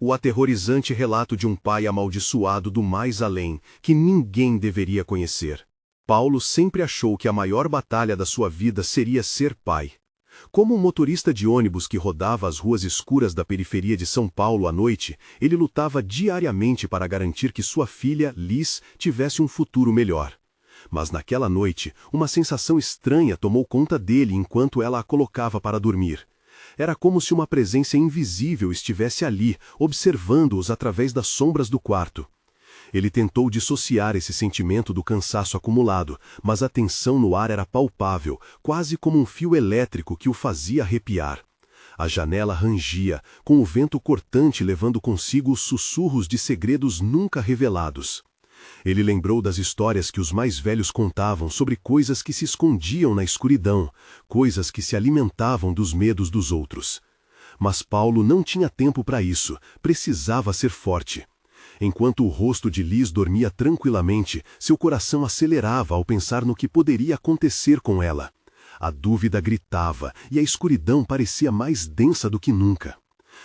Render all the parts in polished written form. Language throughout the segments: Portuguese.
O aterrorizante relato de um pai amaldiçoado do mais além, que ninguém deveria conhecer. Paulo sempre achou que a maior batalha da sua vida seria ser pai. Como um motorista de ônibus que rodava as ruas escuras da periferia de São Paulo à noite, ele lutava diariamente para garantir que sua filha, Liz, tivesse um futuro melhor. Mas naquela noite, uma sensação estranha tomou conta dele enquanto ela a colocava para dormir. Era como se uma presença invisível estivesse ali, observando-os através das sombras do quarto. Ele tentou dissociar esse sentimento do cansaço acumulado, mas a tensão no ar era palpável, quase como um fio elétrico que o fazia arrepiar. A janela rangia, com o vento cortante levando consigo os sussurros de segredos nunca revelados. Ele lembrou das histórias que os mais velhos contavam sobre coisas que se escondiam na escuridão, coisas que se alimentavam dos medos dos outros. Mas Paulo não tinha tempo para isso, precisava ser forte. Enquanto o rosto de Liz dormia tranquilamente, seu coração acelerava ao pensar no que poderia acontecer com ela. A dúvida gritava e a escuridão parecia mais densa do que nunca.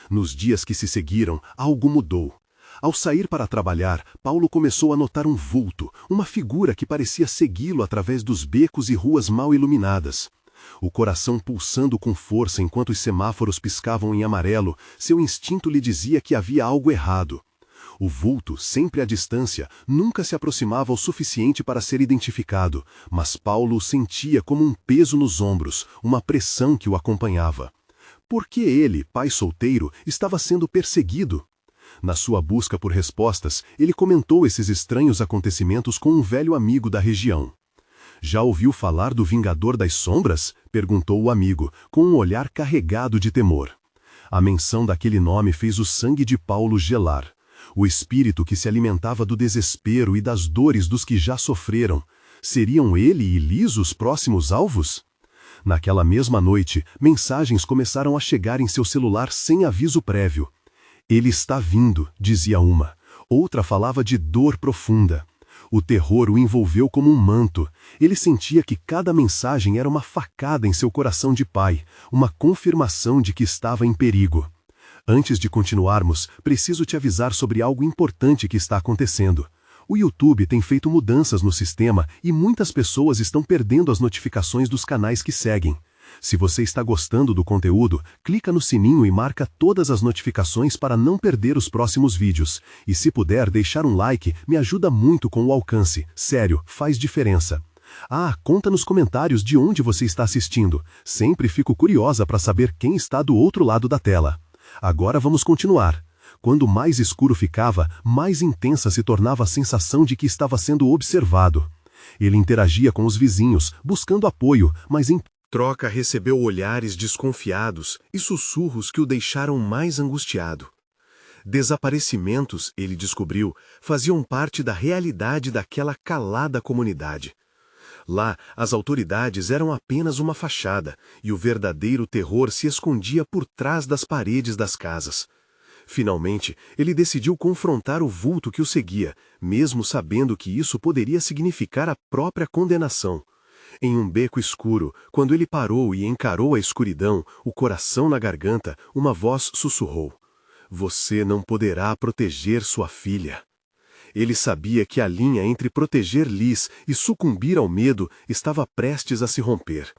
Nos dias que se seguiram, algo mudou. Ao sair para trabalhar, Paulo começou a notar um vulto, uma figura que parecia segui-lo através dos becos e ruas mal iluminadas. O coração pulsando com força enquanto os semáforos piscavam em amarelo, seu instinto lhe dizia que havia algo errado. O vulto, sempre à distância, nunca se aproximava o suficiente para ser identificado, mas Paulo o sentia como um peso nos ombros, uma pressão que o acompanhava. Por que ele, pai solteiro, estava sendo perseguido? Na sua busca por respostas, ele comentou esses estranhos acontecimentos com um velho amigo da região. Já ouviu falar do Vingador das Sombras? Perguntou o amigo, com um olhar carregado de temor. A menção daquele nome fez o sangue de Paulo gelar. O espírito que se alimentava do desespero e das dores dos que já sofreram. Seriam ele e Liz os próximos alvos? Naquela mesma noite, mensagens começaram a chegar em seu celular sem aviso prévio. Ele está vindo, dizia uma. Outra falava de dor profunda. O terror o envolveu como um manto. Ele sentia que cada mensagem era uma facada em seu coração de pai, uma confirmação de que estava em perigo. Antes de continuarmos, preciso te avisar sobre algo importante que está acontecendo. O YouTube tem feito mudanças no sistema e muitas pessoas estão perdendo as notificações dos canais que seguem. Se você está gostando do conteúdo, clica no sininho e marca todas as notificações para não perder os próximos vídeos. E se puder deixar um like, me ajuda muito com o alcance. Sério, faz diferença. Conta nos comentários de onde você está assistindo. Sempre fico curiosa para saber quem está do outro lado da tela. Agora vamos continuar. Quando mais escuro ficava, mais intensa se tornava a sensação de que estava sendo observado. Ele interagia com os vizinhos, buscando apoio, mas em troca recebeu olhares desconfiados e sussurros que o deixaram mais angustiado. Desaparecimentos, ele descobriu, faziam parte da realidade daquela calada comunidade. Lá, as autoridades eram apenas uma fachada, e o verdadeiro terror se escondia por trás das paredes das casas. Finalmente, ele decidiu confrontar o vulto que o seguia, mesmo sabendo que isso poderia significar a própria condenação. Em um beco escuro, quando ele parou e encarou a escuridão, o coração na garganta, uma voz sussurrou: "Você não poderá proteger sua filha." Ele sabia que a linha entre proteger Liz e sucumbir ao medo estava prestes a se romper.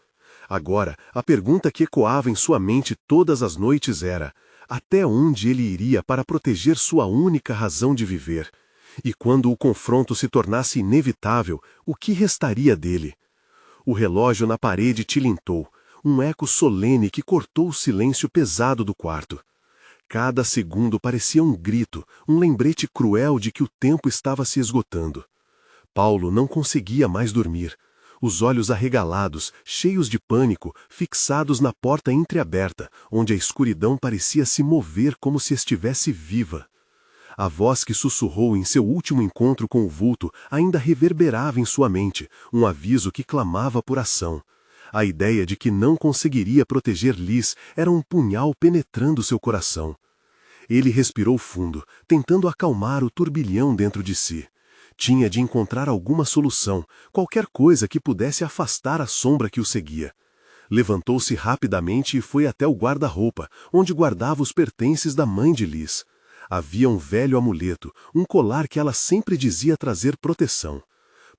Agora, a pergunta que ecoava em sua mente todas as noites era: até onde ele iria para proteger sua única razão de viver? E quando o confronto se tornasse inevitável, o que restaria dele? O relógio na parede tilintou, um eco solene que cortou o silêncio pesado do quarto. Cada segundo parecia um grito, um lembrete cruel de que o tempo estava se esgotando. Paulo não conseguia mais dormir. Os olhos arregalados, cheios de pânico, fixados na porta entreaberta, onde a escuridão parecia se mover como se estivesse viva. A voz que sussurrou em seu último encontro com o vulto ainda reverberava em sua mente, um aviso que clamava por ação. A ideia de que não conseguiria proteger Liz era um punhal penetrando seu coração. Ele respirou fundo, tentando acalmar o turbilhão dentro de si. Tinha de encontrar alguma solução, qualquer coisa que pudesse afastar a sombra que o seguia. Levantou-se rapidamente e foi até o guarda-roupa, onde guardava os pertences da mãe de Liz. Havia um velho amuleto, um colar que ela sempre dizia trazer proteção.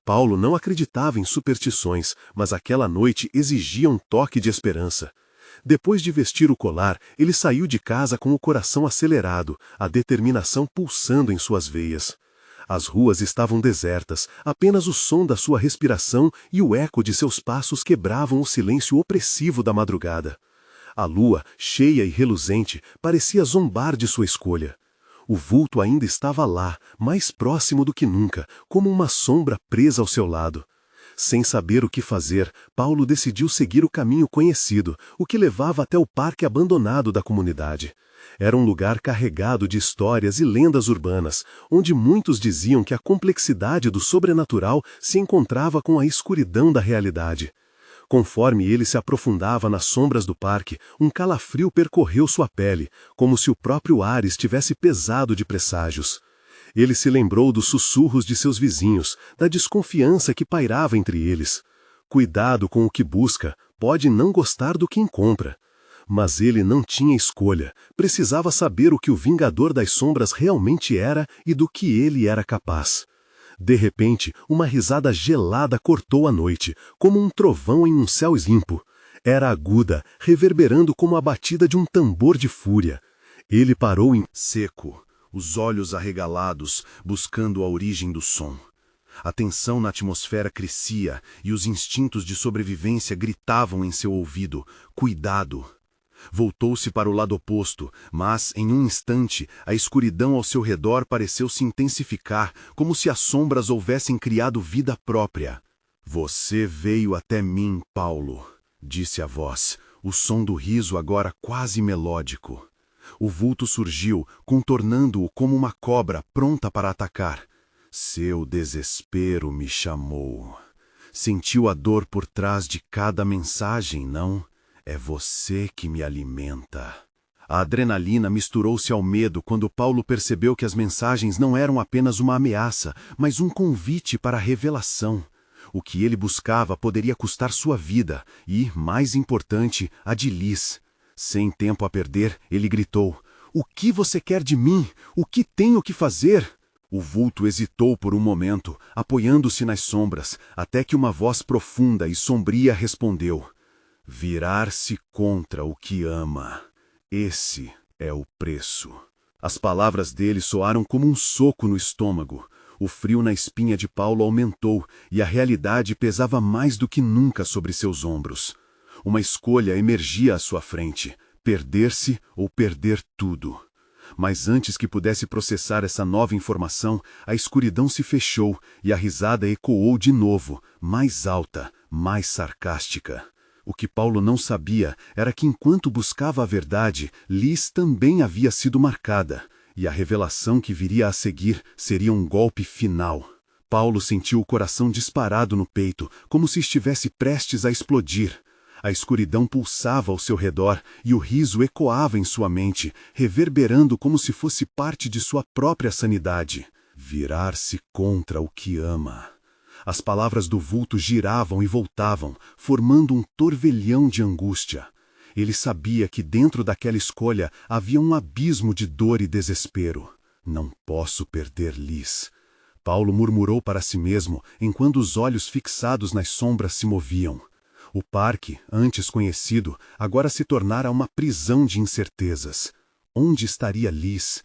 Paulo não acreditava em superstições, mas aquela noite exigia um toque de esperança. Depois de vestir o colar, ele saiu de casa com o coração acelerado, a determinação pulsando em suas veias. As ruas estavam desertas, apenas o som da sua respiração e o eco de seus passos quebravam o silêncio opressivo da madrugada. A lua, cheia e reluzente, parecia zombar de sua escolha. O vulto ainda estava lá, mais próximo do que nunca, como uma sombra presa ao seu lado. Sem saber o que fazer, Paulo decidiu seguir o caminho conhecido, o que levava até o parque abandonado da comunidade. Era um lugar carregado de histórias e lendas urbanas, onde muitos diziam que a complexidade do sobrenatural se encontrava com a escuridão da realidade. Conforme ele se aprofundava nas sombras do parque, um calafrio percorreu sua pele, como se o próprio ar estivesse pesado de presságios. Ele se lembrou dos sussurros de seus vizinhos, da desconfiança que pairava entre eles. Cuidado com o que busca, pode não gostar do que encontra. Mas ele não tinha escolha, precisava saber o que o Vingador das Sombras realmente era e do que ele era capaz. De repente, uma risada gelada cortou a noite, como um trovão em um céu limpo. Era aguda, reverberando como a batida de um tambor de fúria. Ele parou em seco, os olhos arregalados, buscando a origem do som. A tensão na atmosfera crescia e os instintos de sobrevivência gritavam em seu ouvido: cuidado! Voltou-se para o lado oposto, mas, em um instante, a escuridão ao seu redor pareceu se intensificar, como se as sombras houvessem criado vida própria. Você veio até mim, Paulo, disse a voz, o som do riso agora quase melódico. O vulto surgiu, contornando-o como uma cobra pronta para atacar. Seu desespero me chamou. Sentiu a dor por trás de cada mensagem, não? É você que me alimenta. A adrenalina misturou-se ao medo quando Paulo percebeu que as mensagens não eram apenas uma ameaça, mas um convite para a revelação. O que ele buscava poderia custar sua vida e, mais importante, a de Liz. Sem tempo a perder, ele gritou: "O que você quer de mim? O que tenho que fazer?" O vulto hesitou por um momento, apoiando-se nas sombras, até que uma voz profunda e sombria respondeu: virar-se contra o que ama. Esse é o preço. As palavras dele soaram como um soco no estômago. O frio na espinha de Paulo aumentou e a realidade pesava mais do que nunca sobre seus ombros. Uma escolha emergia à sua frente: perder-se ou perder tudo. Mas antes que pudesse processar essa nova informação, a escuridão se fechou e a risada ecoou de novo, mais alta, mais sarcástica. O que Paulo não sabia era que enquanto buscava a verdade, Liz também havia sido marcada, e a revelação que viria a seguir seria um golpe final. Paulo sentiu o coração disparado no peito, como se estivesse prestes a explodir. A escuridão pulsava ao seu redor e o riso ecoava em sua mente, reverberando como se fosse parte de sua própria sanidade. Virar-se contra o que ama. As palavras do vulto giravam e voltavam, formando um turbilhão de angústia. Ele sabia que dentro daquela escolha havia um abismo de dor e desespero. Não posso perder Liz. Paulo murmurou para si mesmo, enquanto os olhos fixados nas sombras se moviam. O parque, antes conhecido, agora se tornara uma prisão de incertezas. Onde estaria Liz?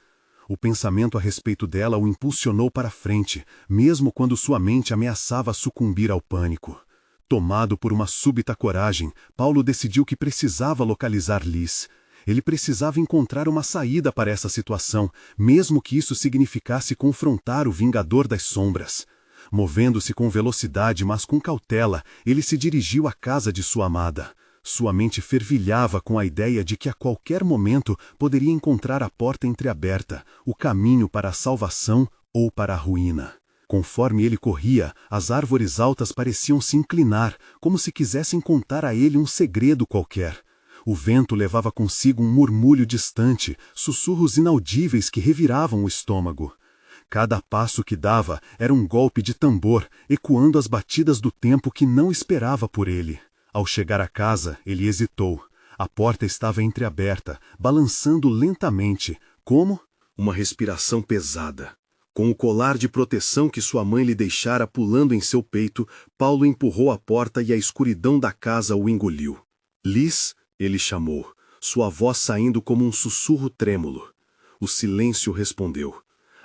O pensamento a respeito dela o impulsionou para frente, mesmo quando sua mente ameaçava sucumbir ao pânico. Tomado por uma súbita coragem, Paulo decidiu que precisava localizar Liz. Ele precisava encontrar uma saída para essa situação, mesmo que isso significasse confrontar o Vingador das Sombras. Movendo-se com velocidade, mas com cautela, ele se dirigiu à casa de sua amada. Sua mente fervilhava com a ideia de que a qualquer momento poderia encontrar a porta entreaberta, o caminho para a salvação ou para a ruína. Conforme ele corria, as árvores altas pareciam se inclinar, como se quisessem contar a ele um segredo qualquer. O vento levava consigo um murmúrio distante, sussurros inaudíveis que reviravam o estômago. Cada passo que dava era um golpe de tambor, ecoando as batidas do tempo que não esperava por ele. Ao chegar à casa, ele hesitou. A porta estava entreaberta, balançando lentamente, como Uma respiração pesada. Com o colar de proteção que sua mãe lhe deixara pulando em seu peito, Paulo empurrou a porta e a escuridão da casa o engoliu. Liz, ele chamou, sua voz saindo como um sussurro trêmulo. O silêncio respondeu.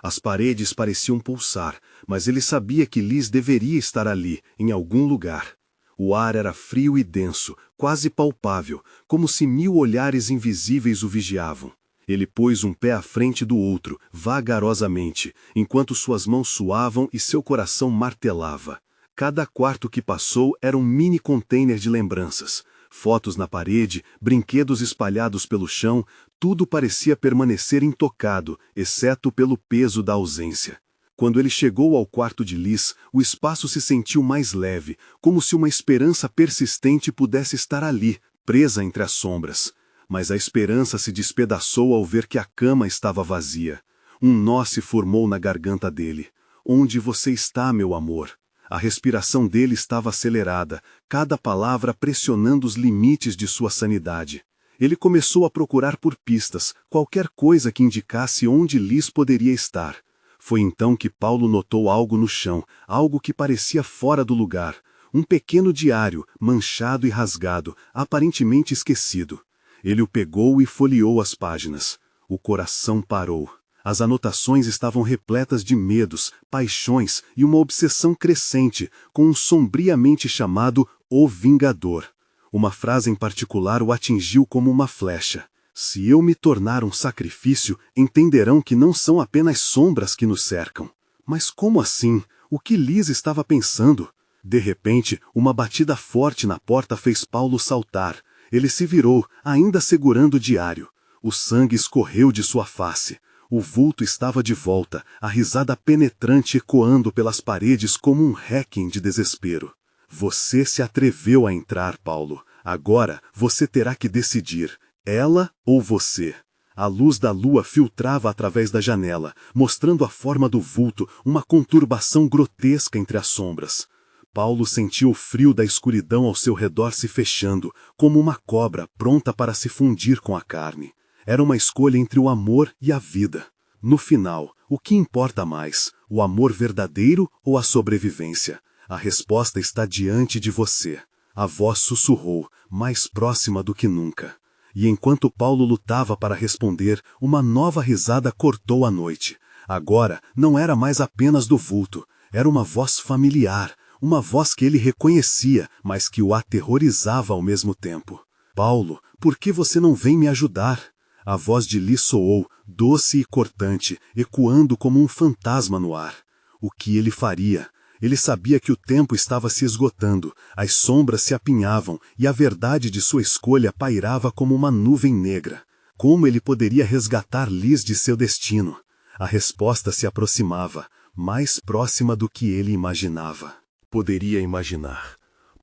As paredes pareciam pulsar, mas ele sabia que Liz deveria estar ali, em algum lugar. O ar era frio e denso, quase palpável, como se 1000 olhares invisíveis o vigiavam. Ele pôs um pé à frente do outro, vagarosamente, enquanto suas mãos suavam e seu coração martelava. Cada quarto que passou era um mini container de lembranças. Fotos na parede, brinquedos espalhados pelo chão, tudo parecia permanecer intocado, exceto pelo peso da ausência. Quando ele chegou ao quarto de Liz, o espaço se sentiu mais leve, como se uma esperança persistente pudesse estar ali, presa entre as sombras. Mas a esperança se despedaçou ao ver que a cama estava vazia. Um nó se formou na garganta dele. Onde você está, meu amor? A respiração dele estava acelerada, cada palavra pressionando os limites de sua sanidade. Ele começou a procurar por pistas, qualquer coisa que indicasse onde Liz poderia estar. Foi então que Paulo notou algo no chão, algo que parecia fora do lugar. Um pequeno diário, manchado e rasgado, aparentemente esquecido. Ele o pegou e folheou as páginas. O coração parou. As anotações estavam repletas de medos, paixões e uma obsessão crescente, com um sombriamente chamado O Vingador. Uma frase em particular o atingiu como uma flecha. Se eu me tornar um sacrifício, entenderão que não são apenas sombras que nos cercam. Mas como assim? O que Liz estava pensando? De repente, uma batida forte na porta fez Paulo saltar. Ele se virou, ainda segurando o diário. O sangue escorreu de sua face. O vulto estava de volta, a risada penetrante ecoando pelas paredes como um requiem de desespero. Você se atreveu a entrar, Paulo. Agora você terá que decidir, ela ou você. A luz da lua filtrava através da janela, mostrando a forma do vulto, uma conturbação grotesca entre as sombras. Paulo sentiu o frio da escuridão ao seu redor se fechando, como uma cobra pronta para se fundir com a carne. Era uma escolha entre o amor e a vida. No final, o que importa mais, o amor verdadeiro ou a sobrevivência? A resposta está diante de você. A voz sussurrou, mais próxima do que nunca. E enquanto Paulo lutava para responder, uma nova risada cortou a noite. Agora, não era mais apenas do vulto, era uma voz familiar. Uma voz que ele reconhecia, mas que o aterrorizava ao mesmo tempo. Paulo, por que você não vem me ajudar? A voz de Liz soou, doce e cortante, ecoando como um fantasma no ar. O que ele faria? Ele sabia que o tempo estava se esgotando, as sombras se apinhavam e a verdade de sua escolha pairava como uma nuvem negra. Como ele poderia resgatar Liz de seu destino? A resposta se aproximava, mais próxima do que ele imaginava. Poderia imaginar.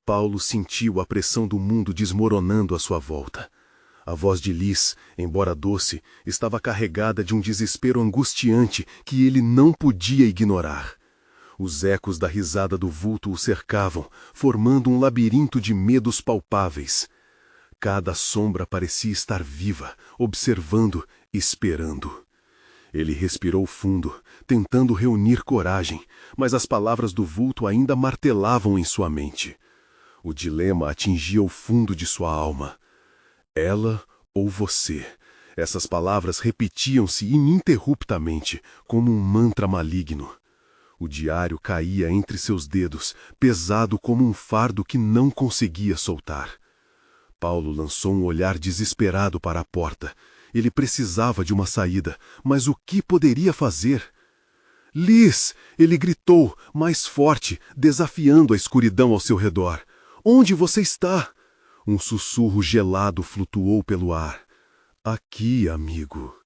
Paulo sentiu a pressão do mundo desmoronando à sua volta. A voz de Liz, embora doce, estava carregada de um desespero angustiante que ele não podia ignorar. Os ecos da risada do vulto o cercavam, formando um labirinto de medos palpáveis. Cada sombra parecia estar viva, observando, esperando. Ele respirou fundo, tentando reunir coragem, mas as palavras do vulto ainda martelavam em sua mente. O dilema atingia o fundo de sua alma. Ela ou você? Essas palavras repetiam-se ininterruptamente, como um mantra maligno. O diário caía entre seus dedos, pesado como um fardo que não conseguia soltar. Paulo lançou um olhar desesperado para a porta. Ele precisava de uma saída, mas o que poderia fazer? Liz! Ele gritou, mais forte, desafiando a escuridão ao seu redor. Onde você está? Um sussurro gelado flutuou pelo ar. Aqui, amigo.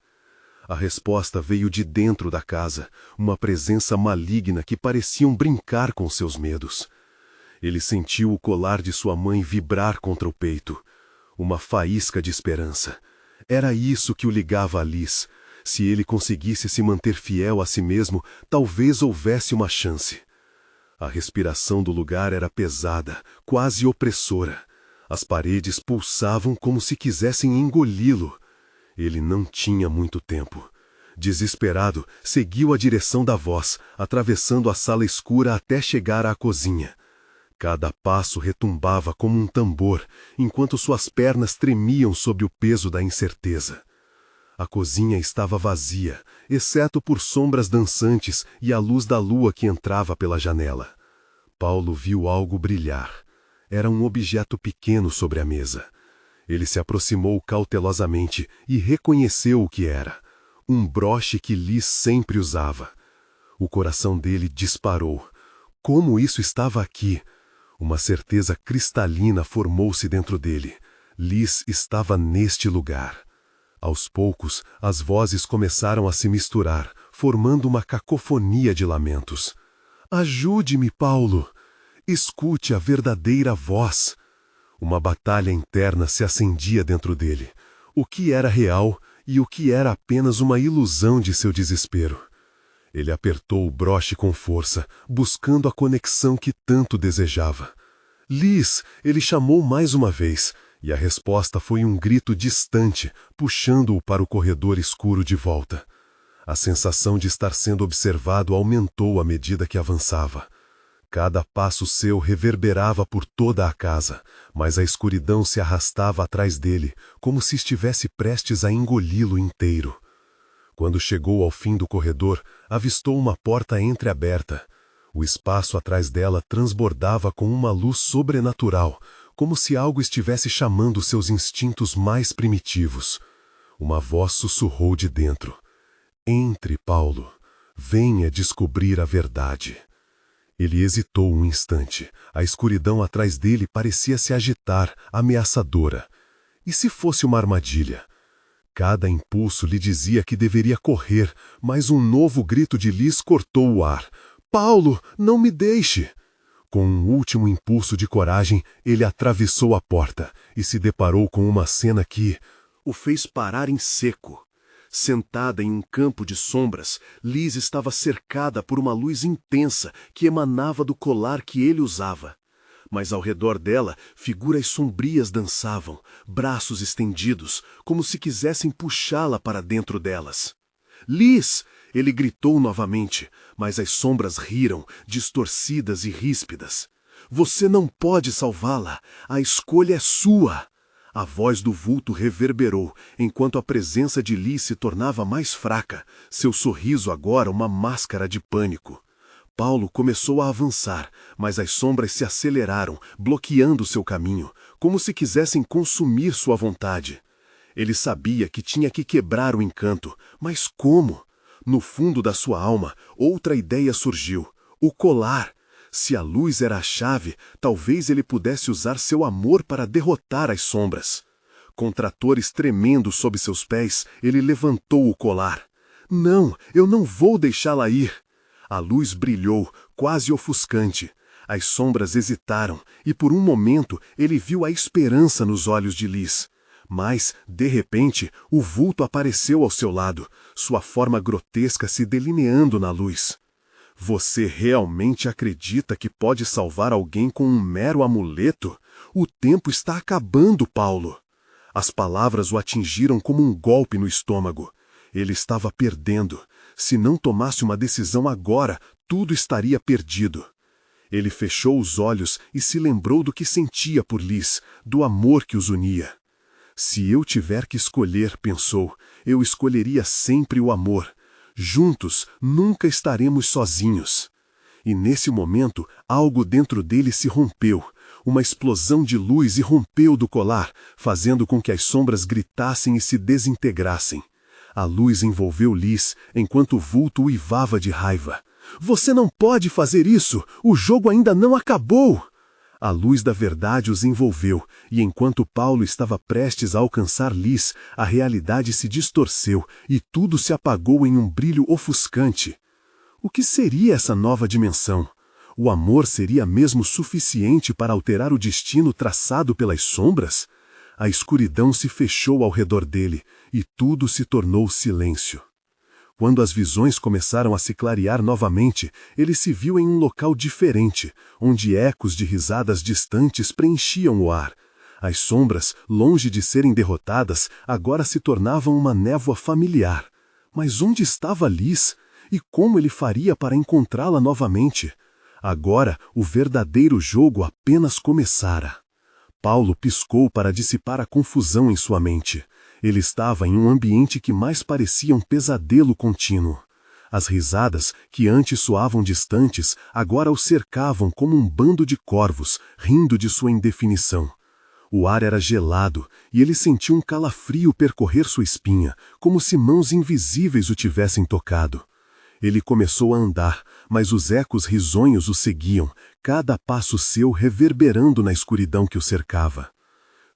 A resposta veio de dentro da casa, uma presença maligna que parecia brincar com seus medos. Ele sentiu o colar de sua mãe vibrar contra o peito. Uma faísca de esperança. Era isso que o ligava a Liz. Se ele conseguisse se manter fiel a si mesmo, talvez houvesse uma chance. A respiração do lugar era pesada, quase opressora. As paredes pulsavam como se quisessem engoli-lo. Ele não tinha muito tempo. Desesperado, seguiu a direção da voz, atravessando a sala escura até chegar à cozinha. Cada passo retumbava como um tambor, enquanto suas pernas tremiam sob o peso da incerteza. A cozinha estava vazia, exceto por sombras dançantes e a luz da lua que entrava pela janela. Paulo viu algo brilhar. Era um objeto pequeno sobre a mesa. Ele se aproximou cautelosamente e reconheceu o que era. Um broche que Liz sempre usava. O coração dele disparou. Como isso estava aqui? Uma certeza cristalina formou-se dentro dele. Liz estava neste lugar. Aos poucos, as vozes começaram a se misturar, formando uma cacofonia de lamentos. Ajude-me, Paulo! Escute a verdadeira voz! Uma batalha interna se acendia dentro dele. O que era real e o que era apenas uma ilusão de seu desespero. Ele apertou o broche com força, buscando a conexão que tanto desejava. Liz, ele chamou mais uma vez, e a resposta foi um grito distante, puxando-o para o corredor escuro de volta. A sensação de estar sendo observado aumentou à medida que avançava. Cada passo seu reverberava por toda a casa, mas a escuridão se arrastava atrás dele, como se estivesse prestes a engoli-lo inteiro. Quando chegou ao fim do corredor, avistou uma porta entreaberta. O espaço atrás dela transbordava com uma luz sobrenatural, como se algo estivesse chamando seus instintos mais primitivos. Uma voz sussurrou de dentro. Entre, Paulo. Venha descobrir a verdade. Ele hesitou um instante. A escuridão atrás dele parecia se agitar, ameaçadora. E se fosse uma armadilha? Cada impulso lhe dizia que deveria correr, mas um novo grito de Liz cortou o ar. Paulo, não me deixe! Com um último impulso de coragem, ele atravessou a porta e se deparou com uma cena que o fez parar em seco. Sentada em um campo de sombras, Liz estava cercada por uma luz intensa que emanava do colar que ele usava. Mas ao redor dela, figuras sombrias dançavam, braços estendidos, como se quisessem puxá-la para dentro delas. Liz! Ele gritou novamente, mas as sombras riram, distorcidas e ríspidas. Você não pode salvá-la, a escolha é sua! A voz do vulto reverberou, enquanto a presença de Liz se tornava mais fraca, seu sorriso agora uma máscara de pânico. Paulo começou a avançar, mas as sombras se aceleraram, bloqueando seu caminho, como se quisessem consumir sua vontade. Ele sabia que tinha que quebrar o encanto, mas como? No fundo da sua alma, outra ideia surgiu. O colar. Se a luz era a chave, talvez ele pudesse usar seu amor para derrotar as sombras. Com tratores tremendo sob seus pés, ele levantou o colar. Não, eu não vou deixá-la ir. A luz brilhou, quase ofuscante. As sombras hesitaram, e por um momento ele viu a esperança nos olhos de Liz. Mas, de repente, o vulto apareceu ao seu lado, sua forma grotesca se delineando na luz. Você realmente acredita que pode salvar alguém com um mero amuleto? O tempo está acabando, Paulo. As palavras o atingiram como um golpe no estômago. Ele estava perdendo. Se não tomasse uma decisão agora, tudo estaria perdido. Ele fechou os olhos e se lembrou do que sentia por Liz, do amor que os unia. Se eu tiver que escolher, pensou, eu escolheria sempre o amor. Juntos, nunca estaremos sozinhos. E nesse momento, algo dentro dele se rompeu. Uma explosão de luz irrompeu do colar, fazendo com que as sombras gritassem e se desintegrassem. A luz envolveu Liz, enquanto o vulto uivava de raiva. Você não pode fazer isso! O jogo ainda não acabou! A luz da verdade os envolveu, e enquanto Paulo estava prestes a alcançar Liz, a realidade se distorceu e tudo se apagou em um brilho ofuscante. O que seria essa nova dimensão? O amor seria mesmo suficiente para alterar o destino traçado pelas sombras? A escuridão se fechou ao redor dele, e tudo se tornou silêncio. Quando as visões começaram a se clarear novamente, ele se viu em um local diferente, onde ecos de risadas distantes preenchiam o ar. As sombras, longe de serem derrotadas, agora se tornavam uma névoa familiar. Mas onde estava Liz? E como ele faria para encontrá-la novamente? Agora, o verdadeiro jogo apenas começara. Paulo piscou para dissipar a confusão em sua mente. Ele estava em um ambiente que mais parecia um pesadelo contínuo. As risadas, que antes soavam distantes, agora o cercavam como um bando de corvos, rindo de sua indefinição. O ar era gelado, e ele sentiu um calafrio percorrer sua espinha, como se mãos invisíveis o tivessem tocado. Ele começou a andar, mas os ecos risonhos o seguiam, cada passo seu reverberando na escuridão que o cercava.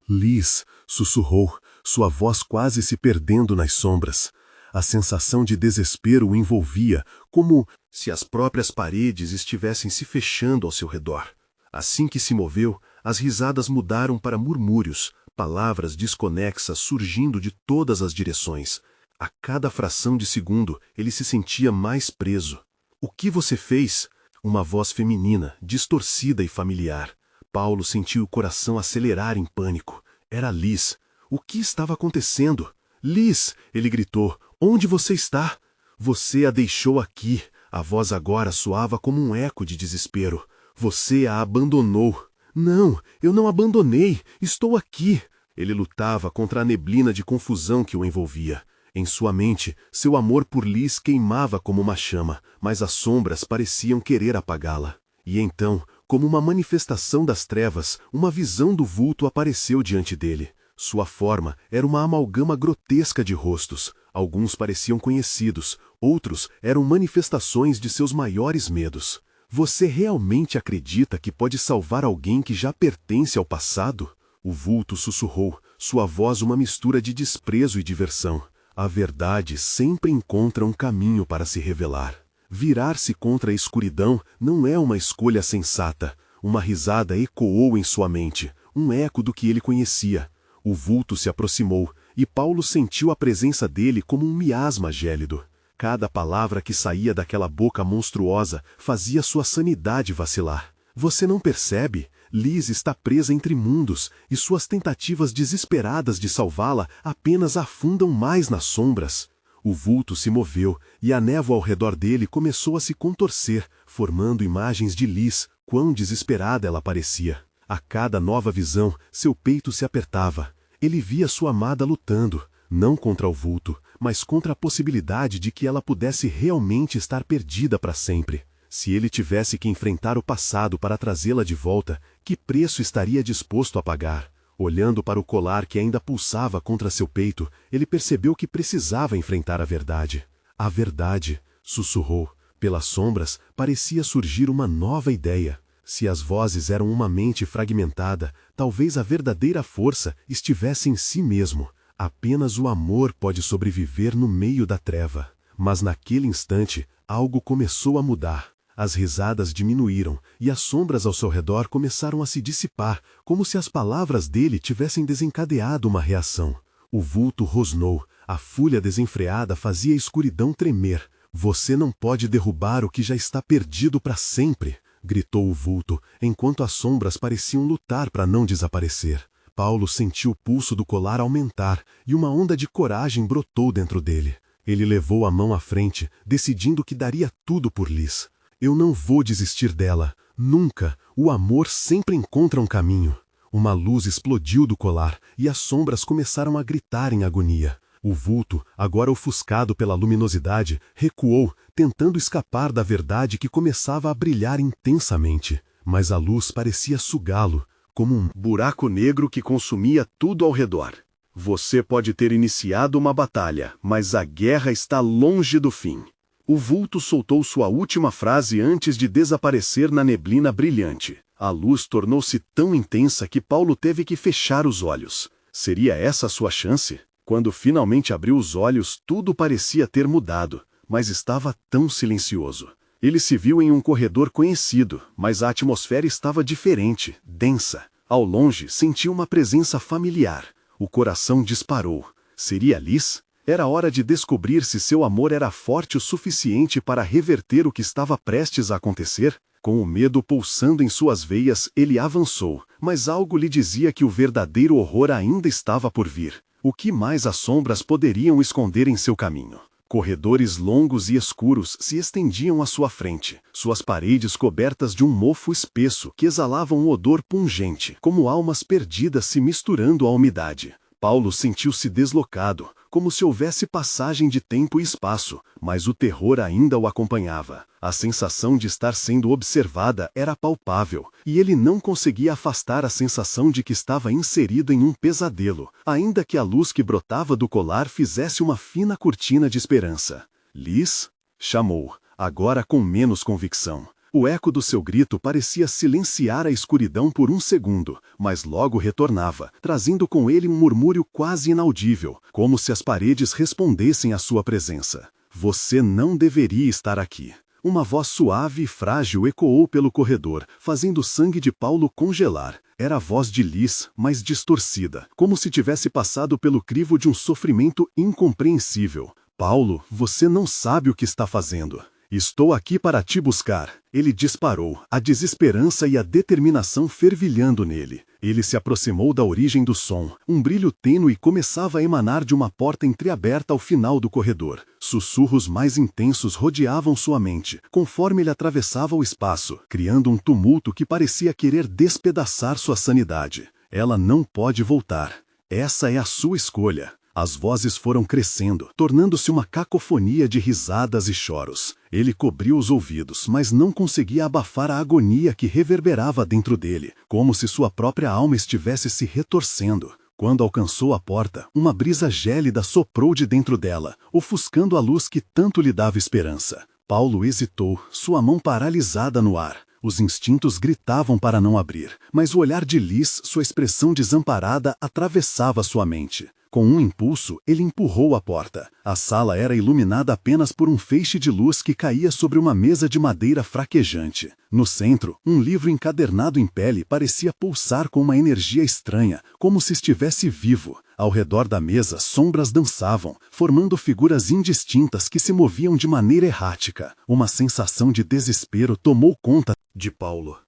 Liz, sussurrou, sua voz quase se perdendo nas sombras. A sensação de desespero o envolvia, como se as próprias paredes estivessem se fechando ao seu redor. Assim que se moveu, as risadas mudaram para murmúrios, palavras desconexas surgindo de todas as direções. A cada fração de segundo, ele se sentia mais preso. "O que você fez?" Uma voz feminina, distorcida e familiar. Paulo sentiu o coração acelerar em pânico. Era Liz. O que estava acontecendo? "Liz!" ele gritou. "Onde você está?" "Você a deixou aqui." A voz agora soava como um eco de desespero. "Você a abandonou." "Não, eu não abandonei. Estou aqui." Ele lutava contra a neblina de confusão que o envolvia. Em sua mente, seu amor por Liz queimava como uma chama, mas as sombras pareciam querer apagá-la. E então, como uma manifestação das trevas, uma visão do vulto apareceu diante dele. Sua forma era uma amalgama grotesca de rostos. Alguns pareciam conhecidos, outros eram manifestações de seus maiores medos. "Você realmente acredita que pode salvar alguém que já pertence ao passado?" O vulto sussurrou, sua voz uma mistura de desprezo e diversão. "A verdade sempre encontra um caminho para se revelar. Virar-se contra a escuridão não é uma escolha sensata." Uma risada ecoou em sua mente, um eco do que ele conhecia. O vulto se aproximou, e Paulo sentiu a presença dele como um miasma gélido. Cada palavra que saía daquela boca monstruosa fazia sua sanidade vacilar. "Você não percebe? Liz está presa entre mundos, e suas tentativas desesperadas de salvá-la apenas afundam mais nas sombras." O vulto se moveu, e a névoa ao redor dele começou a se contorcer, formando imagens de Liz, quão desesperada ela parecia. A cada nova visão, seu peito se apertava. Ele via sua amada lutando, não contra o vulto, mas contra a possibilidade de que ela pudesse realmente estar perdida para sempre. Se ele tivesse que enfrentar o passado para trazê-la de volta, que preço estaria disposto a pagar? Olhando para o colar que ainda pulsava contra seu peito, ele percebeu que precisava enfrentar a verdade. "A verdade", sussurrou. Pelas sombras, parecia surgir uma nova ideia. Se as vozes eram uma mente fragmentada, talvez a verdadeira força estivesse em si mesmo. Apenas o amor pode sobreviver no meio da treva. Mas naquele instante, algo começou a mudar. As risadas diminuíram, e as sombras ao seu redor começaram a se dissipar, como se as palavras dele tivessem desencadeado uma reação. O vulto rosnou, a fúria desenfreada fazia a escuridão tremer. "Você não pode derrubar o que já está perdido para sempre", gritou o vulto, enquanto as sombras pareciam lutar para não desaparecer. Paulo sentiu o pulso do colar aumentar, e uma onda de coragem brotou dentro dele. Ele levou a mão à frente, decidindo que daria tudo por Liz. "Eu não vou desistir dela. Nunca. O amor sempre encontra um caminho." Uma luz explodiu do colar, e as sombras começaram a gritar em agonia. O vulto, agora ofuscado pela luminosidade, recuou, tentando escapar da verdade que começava a brilhar intensamente. Mas a luz parecia sugá-lo, como um buraco negro que consumia tudo ao redor. "Você pode ter iniciado uma batalha, mas a guerra está longe do fim." O vulto soltou sua última frase antes de desaparecer na neblina brilhante. A luz tornou-se tão intensa que Paulo teve que fechar os olhos. Seria essa a sua chance? Quando finalmente abriu os olhos, tudo parecia ter mudado, mas estava tão silencioso. Ele se viu em um corredor conhecido, mas a atmosfera estava diferente, densa. Ao longe, sentiu uma presença familiar. O coração disparou. Seria Liz? Era hora de descobrir se seu amor era forte o suficiente para reverter o que estava prestes a acontecer. Com o medo pulsando em suas veias, ele avançou, mas algo lhe dizia que o verdadeiro horror ainda estava por vir. O que mais as sombras poderiam esconder em seu caminho? Corredores longos e escuros se estendiam à sua frente, suas paredes cobertas de um mofo espesso que exalava um odor pungente, como almas perdidas se misturando à umidade. Paulo sentiu-se deslocado, como se houvesse passagem de tempo e espaço, mas o terror ainda o acompanhava. A sensação de estar sendo observada era palpável, e ele não conseguia afastar a sensação de que estava inserido em um pesadelo, ainda que a luz que brotava do colar fizesse uma fina cortina de esperança. Liz? Chamou, agora com menos convicção. O eco do seu grito parecia silenciar a escuridão por um segundo, mas logo retornava, trazendo com ele um murmúrio quase inaudível, como se as paredes respondessem à sua presença. Você não deveria estar aqui. Uma voz suave e frágil ecoou pelo corredor, fazendo o sangue de Paulo congelar. Era a voz de Liz, mas distorcida, como se tivesse passado pelo crivo de um sofrimento incompreensível. Paulo, você não sabe o que está fazendo. Estou aqui para te buscar. Ele disparou, a desesperança e a determinação fervilhando nele. Ele se aproximou da origem do som. Um brilho tênue começava a emanar de uma porta entreaberta ao final do corredor. Sussurros mais intensos rodeavam sua mente, conforme ele atravessava o espaço, criando um tumulto que parecia querer despedaçar sua sanidade. Ela não pode voltar. Essa é a sua escolha. As vozes foram crescendo, tornando-se uma cacofonia de risadas e choros. Ele cobriu os ouvidos, mas não conseguia abafar a agonia que reverberava dentro dele, como se sua própria alma estivesse se retorcendo. Quando alcançou a porta, uma brisa gélida soprou de dentro dela, ofuscando a luz que tanto lhe dava esperança. Paulo hesitou, sua mão paralisada no ar. Os instintos gritavam para não abrir, mas o olhar de Liz, sua expressão desamparada, atravessava sua mente. Com um impulso, ele empurrou a porta. A sala era iluminada apenas por um feixe de luz que caía sobre uma mesa de madeira fraquejante. No centro, um livro encadernado em pele parecia pulsar com uma energia estranha, como se estivesse vivo. Ao redor da mesa, sombras dançavam, formando figuras indistintas que se moviam de maneira errática. Uma sensação de desespero tomou conta de Paulo.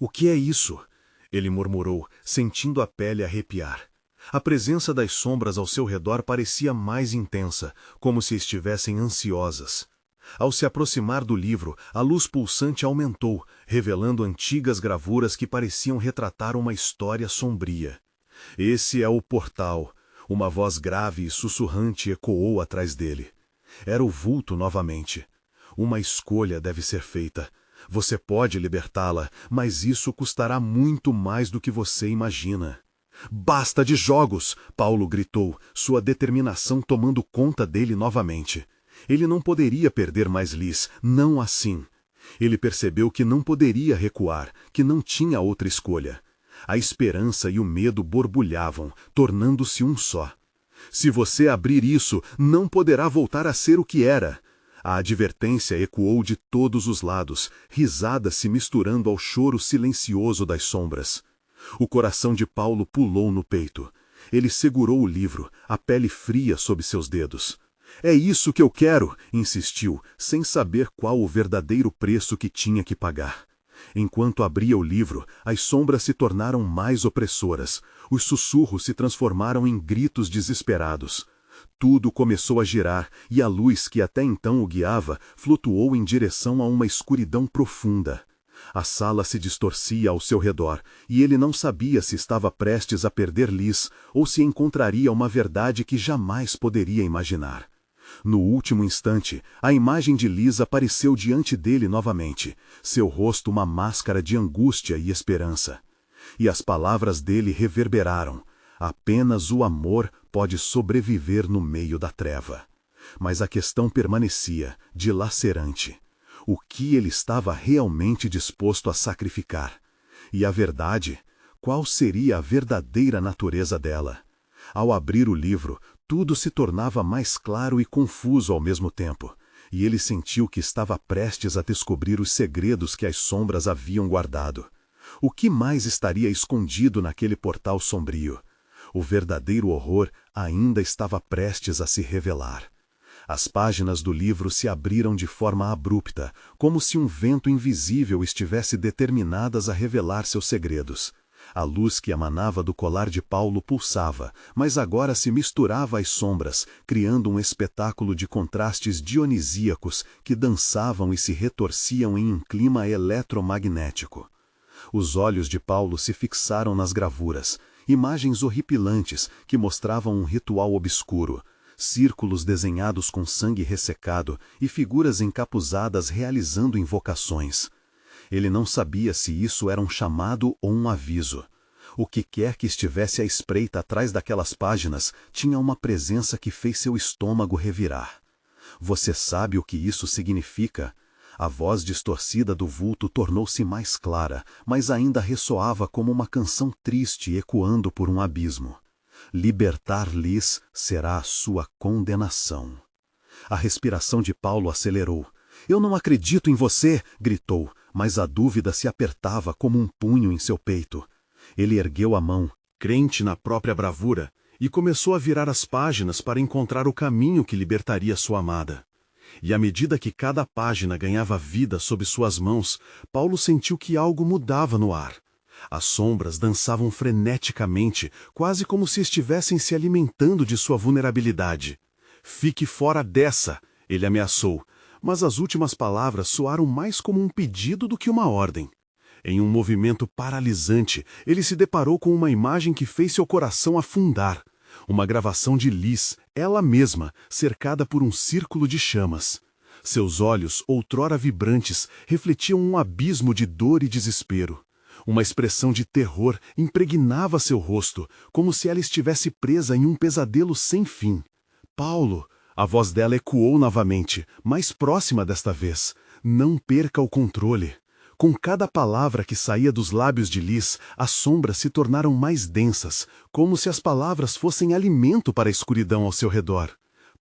"O que é isso?" ele murmurou, sentindo a pele arrepiar. A presença das sombras ao seu redor parecia mais intensa, como se estivessem ansiosas. Ao se aproximar do livro, a luz pulsante aumentou, revelando antigas gravuras que pareciam retratar uma história sombria. "Esse é o portal." Uma voz grave e sussurrante ecoou atrás dele. Era o vulto novamente. "Uma escolha deve ser feita. Você pode libertá-la, mas isso custará muito mais do que você imagina." "Basta de jogos!" Paulo gritou, sua determinação tomando conta dele novamente. Ele não poderia perder mais Liz, não assim. Ele percebeu que não poderia recuar, que não tinha outra escolha. A esperança e o medo borbulhavam, tornando-se um só. "Se você abrir isso, não poderá voltar a ser o que era." A advertência ecoou de todos os lados, risadas se misturando ao choro silencioso das sombras. O coração de Paulo pulou no peito. Ele segurou o livro, a pele fria sob seus dedos. "É isso que eu quero!" insistiu, sem saber qual o verdadeiro preço que tinha que pagar. Enquanto abria o livro, as sombras se tornaram mais opressoras. Os sussurros se transformaram em gritos desesperados. Tudo começou a girar, e a luz que até então o guiava flutuou em direção a uma escuridão profunda. A sala se distorcia ao seu redor, e ele não sabia se estava prestes a perder Liz ou se encontraria uma verdade que jamais poderia imaginar. No último instante, a imagem de Liz apareceu diante dele novamente, seu rosto uma máscara de angústia e esperança. E as palavras dele reverberaram: "Apenas o amor pode sobreviver no meio da treva." Mas a questão permanecia, dilacerante. O que ele estava realmente disposto a sacrificar? E a verdade? Qual seria a verdadeira natureza dela? Ao abrir o livro, tudo se tornava mais claro e confuso ao mesmo tempo, e ele sentiu que estava prestes a descobrir os segredos que as sombras haviam guardado. O que mais estaria escondido naquele portal sombrio? O verdadeiro horror ainda estava prestes a se revelar. As páginas do livro se abriram de forma abrupta, como se um vento invisível estivesse determinadas a revelar seus segredos. A luz que emanava do colar de Paulo pulsava, mas agora se misturava às sombras, criando um espetáculo de contrastes dionisíacos que dançavam e se retorciam em um clima eletromagnético. Os olhos de Paulo se fixaram nas gravuras, imagens horripilantes que mostravam um ritual obscuro, círculos desenhados com sangue ressecado e figuras encapuzadas realizando invocações. Ele não sabia se isso era um chamado ou um aviso. O que quer que estivesse à espreita atrás daquelas páginas tinha uma presença que fez seu estômago revirar. Você sabe o que isso significa? A voz distorcida do vulto tornou-se mais clara, mas ainda ressoava como uma canção triste ecoando por um abismo. Libertar Liz será a sua condenação. A respiração de Paulo acelerou. "Eu não acredito em você!" gritou, mas a dúvida se apertava como um punho em seu peito. Ele ergueu a mão, crente na própria bravura, e começou a virar as páginas para encontrar o caminho que libertaria sua amada. E à medida que cada página ganhava vida sob suas mãos, Paulo sentiu que algo mudava no ar. As sombras dançavam freneticamente, quase como se estivessem se alimentando de sua vulnerabilidade. "Fique fora dessa!" ele ameaçou, mas as últimas palavras soaram mais como um pedido do que uma ordem. Em um movimento paralisante, ele se deparou com uma imagem que fez seu coração afundar. Uma gravação de Liz, ela mesma, cercada por um círculo de chamas. Seus olhos, outrora vibrantes, refletiam um abismo de dor e desespero. Uma expressão de terror impregnava seu rosto, como se ela estivesse presa em um pesadelo sem fim. "Paulo!" A voz dela ecoou novamente, mais próxima desta vez. "Não perca o controle." Com cada palavra que saía dos lábios de Liz, as sombras se tornaram mais densas, como se as palavras fossem alimento para a escuridão ao seu redor.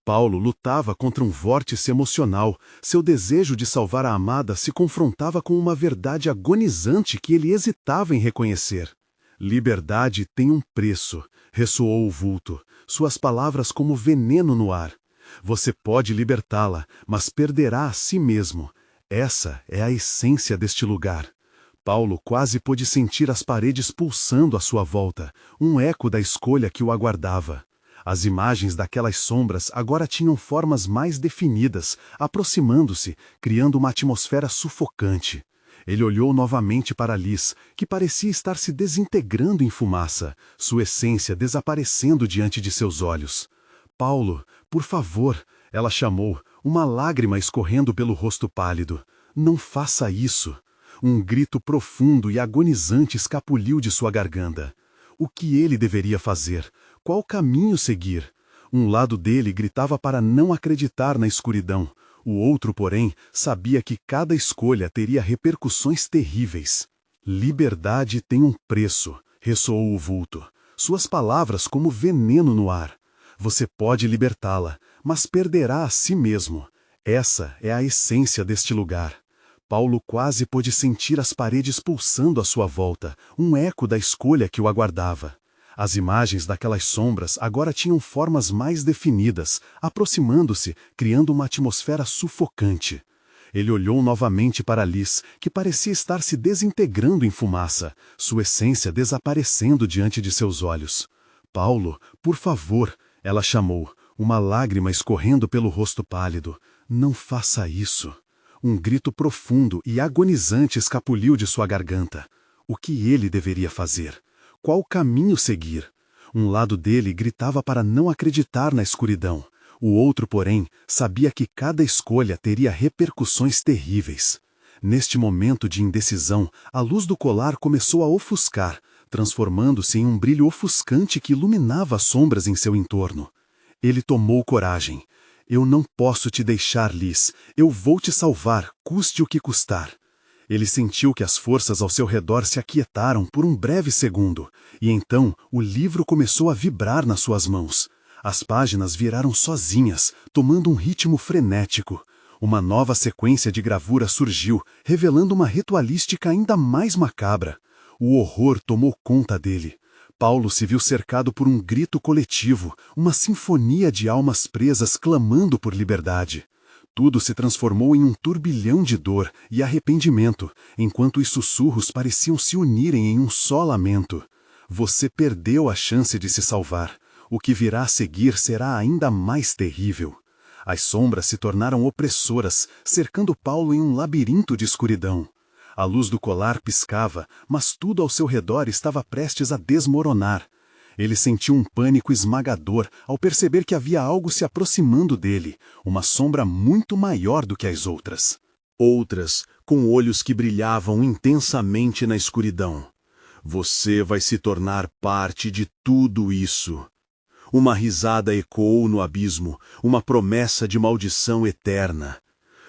Paulo lutava contra um vórtice emocional. Seu desejo de salvar a amada se confrontava com uma verdade agonizante que ele hesitava em reconhecer. "Liberdade tem um preço", ressoou o vulto, suas palavras como veneno no ar. "Você pode libertá-la, mas perderá a si mesmo. Essa é a essência deste lugar." Paulo quase pôde sentir as paredes pulsando à sua volta, um eco da escolha que o aguardava. As imagens daquelas sombras agora tinham formas mais definidas, aproximando-se, criando uma atmosfera sufocante. Ele olhou novamente para Liz, que parecia estar se desintegrando em fumaça, sua essência desaparecendo diante de seus olhos. "Paulo, por favor!" ela chamou, uma lágrima escorrendo pelo rosto pálido. "Não faça isso!" Um grito profundo e agonizante escapuliu de sua garganta. O que ele deveria fazer? Qual caminho seguir? Um lado dele gritava para não acreditar na escuridão. O outro, porém, sabia que cada escolha teria repercussões terríveis. "Liberdade tem um preço", ressoou o vulto, suas palavras como veneno no ar. "Você pode libertá-la, mas perderá a si mesmo. Essa é a essência deste lugar." Paulo quase pôde sentir as paredes pulsando à sua volta, um eco da escolha que o aguardava. As imagens daquelas sombras agora tinham formas mais definidas, aproximando-se, criando uma atmosfera sufocante. Ele olhou novamente para Liz, que parecia estar se desintegrando em fumaça, sua essência desaparecendo diante de seus olhos. "Paulo, por favor!" ela chamou, uma lágrima escorrendo pelo rosto pálido. "Não faça isso." Um grito profundo e agonizante escapuliu de sua garganta. O que ele deveria fazer? Qual caminho seguir? Um lado dele gritava para não acreditar na escuridão. O outro, porém, sabia que cada escolha teria repercussões terríveis. Neste momento de indecisão, a luz do colar começou a ofuscar, transformando-se em um brilho ofuscante que iluminava as sombras em seu entorno. Ele tomou coragem. "Eu não posso te deixar, Liz. Eu vou te salvar, custe o que custar." Ele sentiu que as forças ao seu redor se aquietaram por um breve segundo, e então o livro começou a vibrar nas suas mãos. As páginas viraram sozinhas, tomando um ritmo frenético. Uma nova sequência de gravura surgiu, revelando uma ritualística ainda mais macabra. O horror tomou conta dele. Paulo se viu cercado por um grito coletivo, uma sinfonia de almas presas clamando por liberdade. Tudo se transformou em um turbilhão de dor e arrependimento, enquanto os sussurros pareciam se unirem em um só lamento. Você perdeu a chance de se salvar. O que virá a seguir será ainda mais terrível. As sombras se tornaram opressoras, cercando Paulo em um labirinto de escuridão. A luz do colar piscava, mas tudo ao seu redor estava prestes a desmoronar. Ele sentiu um pânico esmagador ao perceber que havia algo se aproximando dele, uma sombra muito maior do que as outras. Outras, com olhos que brilhavam intensamente na escuridão. Você vai se tornar parte de tudo isso. Uma risada ecoou no abismo, uma promessa de maldição eterna.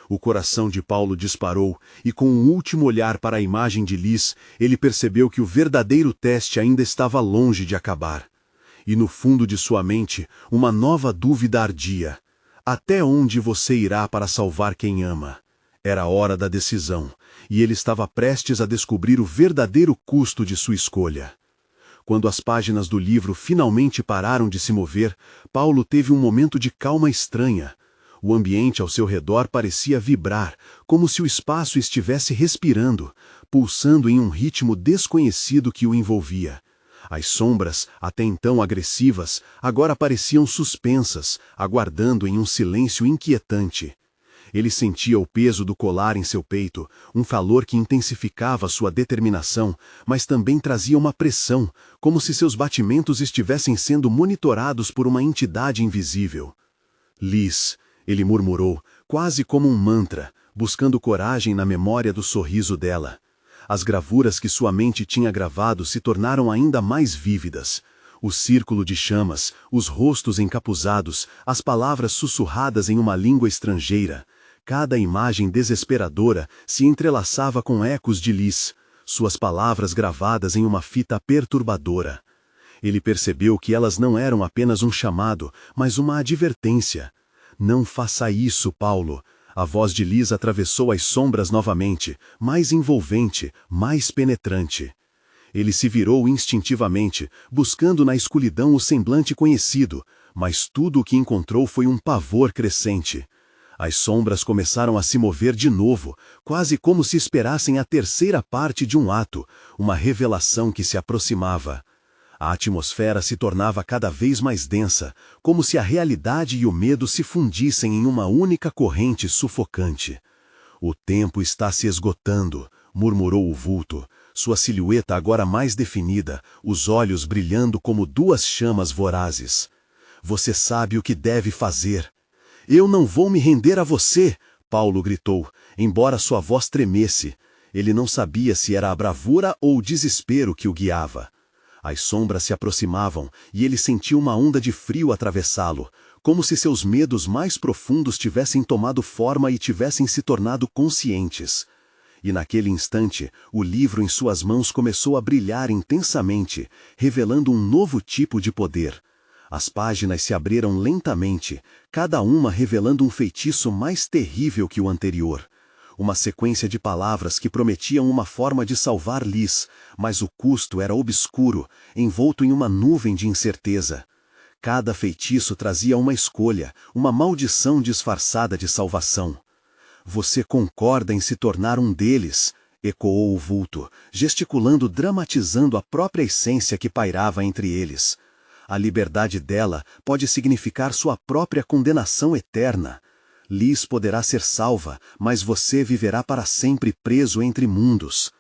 O coração de Paulo disparou, e com um último olhar para a imagem de Lis, ele percebeu que o verdadeiro teste ainda estava longe de acabar. E no fundo de sua mente, uma nova dúvida ardia. Até onde você irá para salvar quem ama? Era a hora da decisão, e ele estava prestes a descobrir o verdadeiro custo de sua escolha. Quando as páginas do livro finalmente pararam de se mover, Paulo teve um momento de calma estranha. O ambiente ao seu redor parecia vibrar, como se o espaço estivesse respirando, pulsando em um ritmo desconhecido que o envolvia. As sombras, até então agressivas, agora pareciam suspensas, aguardando em um silêncio inquietante. Ele sentia o peso do colar em seu peito, um calor que intensificava sua determinação, mas também trazia uma pressão, como se seus batimentos estivessem sendo monitorados por uma entidade invisível. Lis, ele murmurou, quase como um mantra, buscando coragem na memória do sorriso dela. As gravuras que sua mente tinha gravado se tornaram ainda mais vívidas. O círculo de chamas, os rostos encapuzados, as palavras sussurradas em uma língua estrangeira. Cada imagem desesperadora se entrelaçava com ecos de Lis, suas palavras gravadas em uma fita perturbadora. Ele percebeu que elas não eram apenas um chamado, mas uma advertência. Não faça isso, Paulo. A voz de Lis atravessou as sombras novamente, mais envolvente, mais penetrante. Ele se virou instintivamente, buscando na escuridão o semblante conhecido, mas tudo o que encontrou foi um pavor crescente. As sombras começaram a se mover de novo, quase como se esperassem a terceira parte de um ato, uma revelação que se aproximava. A atmosfera se tornava cada vez mais densa, como se a realidade e o medo se fundissem em uma única corrente sufocante. O tempo está se esgotando, murmurou o vulto, sua silhueta agora mais definida, os olhos brilhando como duas chamas vorazes. Você sabe o que deve fazer. Eu não vou me render a você, Paulo gritou, embora sua voz tremesse. Ele não sabia se era a bravura ou o desespero que o guiava. As sombras se aproximavam e ele sentiu uma onda de frio atravessá-lo, como se seus medos mais profundos tivessem tomado forma e tivessem se tornado conscientes. E naquele instante, o livro em suas mãos começou a brilhar intensamente, revelando um novo tipo de poder. As páginas se abriram lentamente, cada uma revelando um feitiço mais terrível que o anterior. Uma sequência de palavras que prometiam uma forma de salvar Lis, mas o custo era obscuro, envolto em uma nuvem de incerteza. Cada feitiço trazia uma escolha, uma maldição disfarçada de salvação. Você concorda em se tornar um deles? Ecoou o vulto, gesticulando, dramatizando a própria essência que pairava entre eles. A liberdade dela pode significar sua própria condenação eterna. Lis poderá ser salva, mas você viverá para sempre preso entre mundos.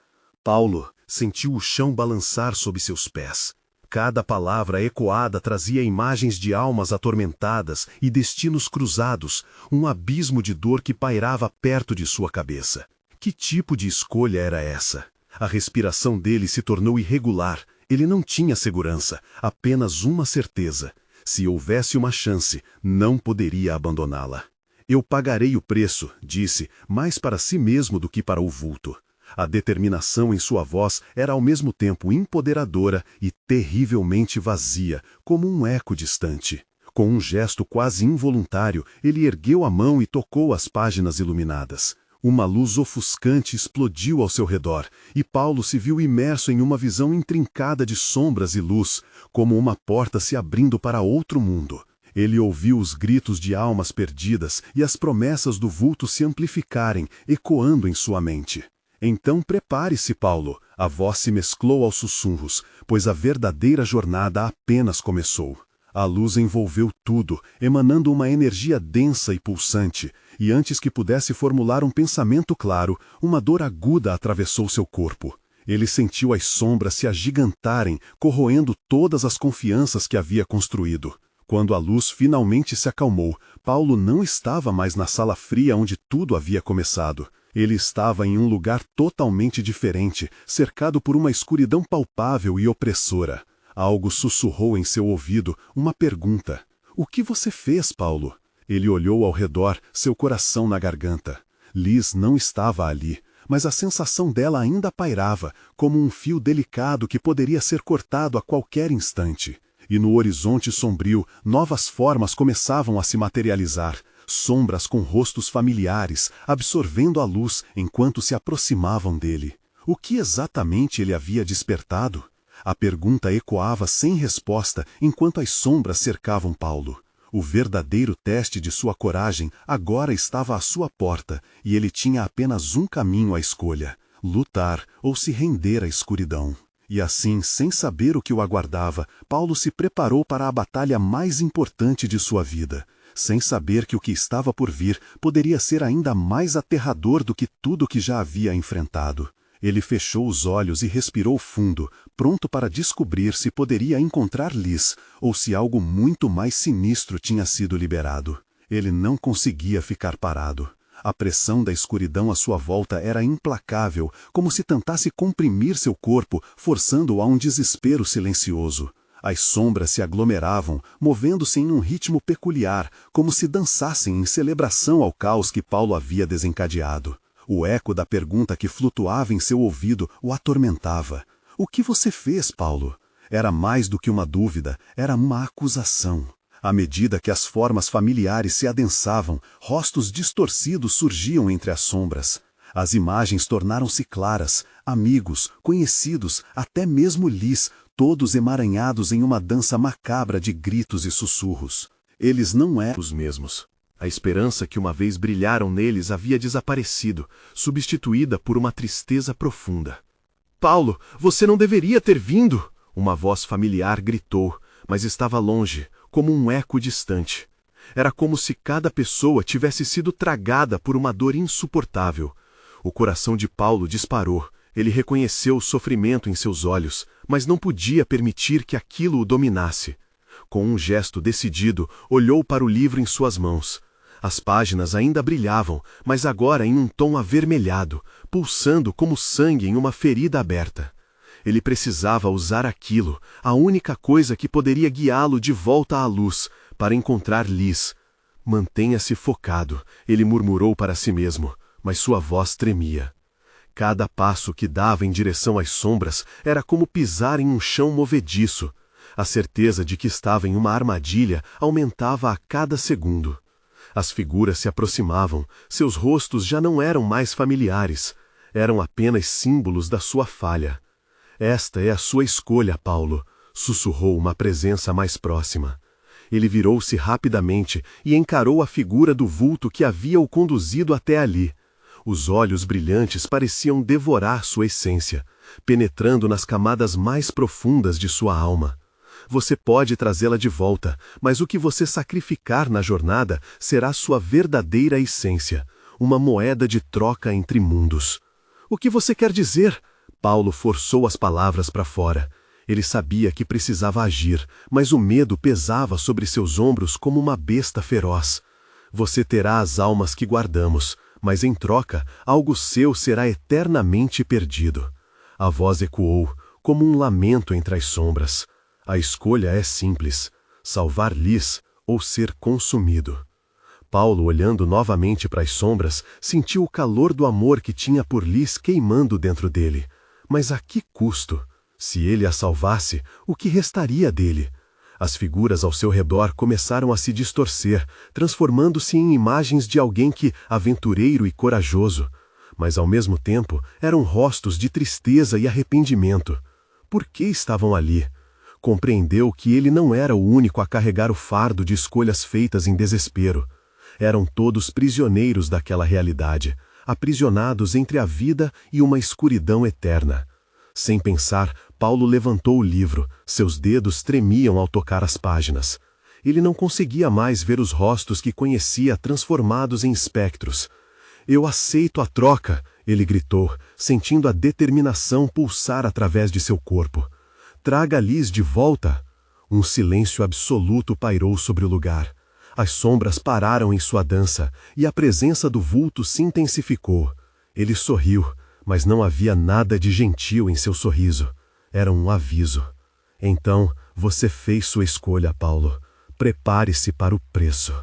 Paulo sentiu o chão balançar sob seus pés. Cada palavra ecoada trazia imagens de almas atormentadas e destinos cruzados, um abismo de dor que pairava perto de sua cabeça. Que tipo de escolha era essa? A respiração dele se tornou irregular. Ele não tinha segurança, apenas uma certeza. Se houvesse uma chance, não poderia abandoná-la. Eu pagarei o preço, disse, mais para si mesmo do que para o vulto. A determinação em sua voz era ao mesmo tempo empoderadora e terrivelmente vazia, como um eco distante. Com um gesto quase involuntário, ele ergueu a mão e tocou as páginas iluminadas. Uma luz ofuscante explodiu ao seu redor, e Paulo se viu imerso em uma visão intrincada de sombras e luz, como uma porta se abrindo para outro mundo. Ele ouviu os gritos de almas perdidas e as promessas do vulto se amplificarem, ecoando em sua mente. Então prepare-se, Paulo, a voz se mesclou aos sussurros, pois a verdadeira jornada apenas começou. A luz envolveu tudo, emanando uma energia densa e pulsante, e antes que pudesse formular um pensamento claro, uma dor aguda atravessou seu corpo. Ele sentiu as sombras se agigantarem, corroendo todas as confianças que havia construído. Quando a luz finalmente se acalmou, Paulo não estava mais na sala fria onde tudo havia começado. Ele estava em um lugar totalmente diferente, cercado por uma escuridão palpável e opressora. Algo sussurrou em seu ouvido, uma pergunta. "O que você fez, Paulo?" Ele olhou ao redor, seu coração na garganta. Liz não estava ali, mas a sensação dela ainda pairava, como um fio delicado que poderia ser cortado a qualquer instante. E no horizonte sombrio, novas formas começavam a se materializar, sombras com rostos familiares, absorvendo a luz enquanto se aproximavam dele. O que exatamente ele havia despertado? A pergunta ecoava sem resposta enquanto as sombras cercavam Paulo. O verdadeiro teste de sua coragem agora estava à sua porta, e ele tinha apenas um caminho à escolha: lutar ou se render à escuridão. E assim, sem saber o que o aguardava, Paulo se preparou para a batalha mais importante de sua vida, sem saber que o que estava por vir poderia ser ainda mais aterrador do que tudo que já havia enfrentado. Ele fechou os olhos e respirou fundo, pronto para descobrir se poderia encontrar Liz, ou se algo muito mais sinistro tinha sido liberado. Ele não conseguia ficar parado. A pressão da escuridão à sua volta era implacável, como se tentasse comprimir seu corpo, forçando-o a um desespero silencioso. As sombras se aglomeravam, movendo-se em um ritmo peculiar, como se dançassem em celebração ao caos que Paulo havia desencadeado. O eco da pergunta que flutuava em seu ouvido o atormentava. "O que você fez, Paulo?" Era mais do que uma dúvida, era uma acusação. À medida que as formas familiares se adensavam, rostos distorcidos surgiam entre as sombras. As imagens tornaram-se claras, amigos, conhecidos, até mesmo Liz, todos emaranhados em uma dança macabra de gritos e sussurros. Eles não eram os mesmos. A esperança que uma vez brilharam neles havia desaparecido, substituída por uma tristeza profunda. "Paulo, você não deveria ter vindo!" Uma voz familiar gritou, mas estava longe, como um eco distante. Era como se cada pessoa tivesse sido tragada por uma dor insuportável. O coração de Paulo disparou. Ele reconheceu o sofrimento em seus olhos, mas não podia permitir que aquilo o dominasse. Com um gesto decidido, olhou para o livro em suas mãos. As páginas ainda brilhavam, mas agora em um tom avermelhado, pulsando como sangue em uma ferida aberta. Ele precisava usar aquilo, a única coisa que poderia guiá-lo de volta à luz, para encontrar Liz. "Mantenha-se focado", ele murmurou para si mesmo, mas sua voz tremia. Cada passo que dava em direção às sombras era como pisar em um chão movediço. A certeza de que estava em uma armadilha aumentava a cada segundo. As figuras se aproximavam, seus rostos já não eram mais familiares, eram apenas símbolos da sua falha. "Esta é a sua escolha, Paulo", sussurrou uma presença mais próxima. Ele virou-se rapidamente e encarou a figura do vulto que havia o conduzido até ali. Os olhos brilhantes pareciam devorar sua essência, penetrando nas camadas mais profundas de sua alma. Você pode trazê-la de volta, mas o que você sacrificar na jornada será sua verdadeira essência, uma moeda de troca entre mundos. "O que você quer dizer?" Paulo forçou as palavras para fora. Ele sabia que precisava agir, mas o medo pesava sobre seus ombros como uma besta feroz. "Você terá as almas que guardamos, mas em troca, algo seu será eternamente perdido." A voz ecoou, como um lamento entre as sombras. A escolha é simples: salvar Liz ou ser consumido. Paulo, olhando novamente para as sombras, sentiu o calor do amor que tinha por Liz queimando dentro dele. Mas a que custo? Se ele a salvasse, o que restaria dele? As figuras ao seu redor começaram a se distorcer, transformando-se em imagens de alguém que, aventureiro e corajoso, mas ao mesmo tempo eram rostos de tristeza e arrependimento. Por que estavam ali? Compreendeu que ele não era o único a carregar o fardo de escolhas feitas em desespero. Eram todos prisioneiros daquela realidade, aprisionados entre a vida e uma escuridão eterna. Sem pensar, Paulo levantou o livro, seus dedos tremiam ao tocar as páginas. Ele não conseguia mais ver os rostos que conhecia transformados em espectros. Eu aceito a troca, ele gritou, sentindo a determinação pulsar através de seu corpo. Traga Liz de volta. Um silêncio absoluto pairou sobre o lugar. As sombras pararam em sua dança, e a presença do vulto se intensificou. Ele sorriu, mas não havia nada de gentil em seu sorriso. Era um aviso. Então, você fez sua escolha, Paulo. Prepare-se para o preço.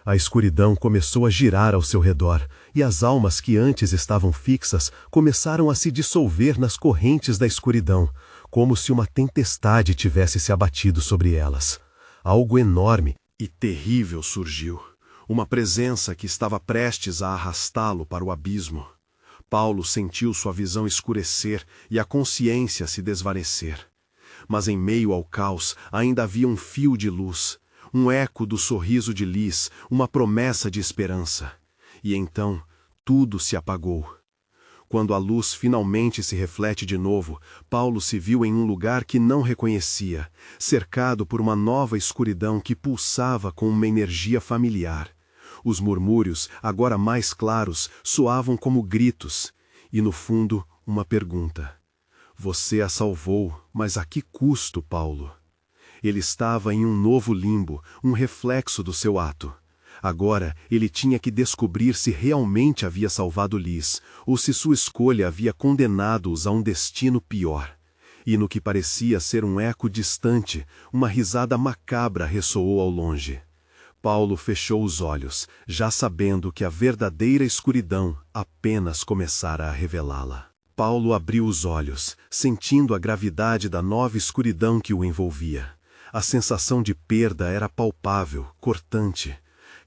A escuridão começou a girar ao seu redor, e as almas que antes estavam fixas começaram a se dissolver nas correntes da escuridão, como se uma tempestade tivesse se abatido sobre elas. Algo enorme e terrível surgiu, uma presença que estava prestes a arrastá-lo para o abismo. Paulo sentiu sua visão escurecer e a consciência se desvanecer. Mas em meio ao caos ainda havia um fio de luz, um eco do sorriso de Liz, uma promessa de esperança. E então, tudo se apagou. Quando a luz finalmente se reflete de novo, Paulo se viu em um lugar que não reconhecia, cercado por uma nova escuridão que pulsava com uma energia familiar. Os murmúrios, agora mais claros, soavam como gritos, e no fundo, uma pergunta. Você a salvou, mas a que custo, Paulo? Ele estava em um novo limbo, um reflexo do seu ato. Agora, ele tinha que descobrir se realmente havia salvado Liz, ou se sua escolha havia condenado-os a um destino pior. E no que parecia ser um eco distante, uma risada macabra ressoou ao longe. Paulo fechou os olhos, já sabendo que a verdadeira escuridão apenas começara a revelá-la. Paulo abriu os olhos, sentindo a gravidade da nova escuridão que o envolvia. A sensação de perda era palpável, cortante.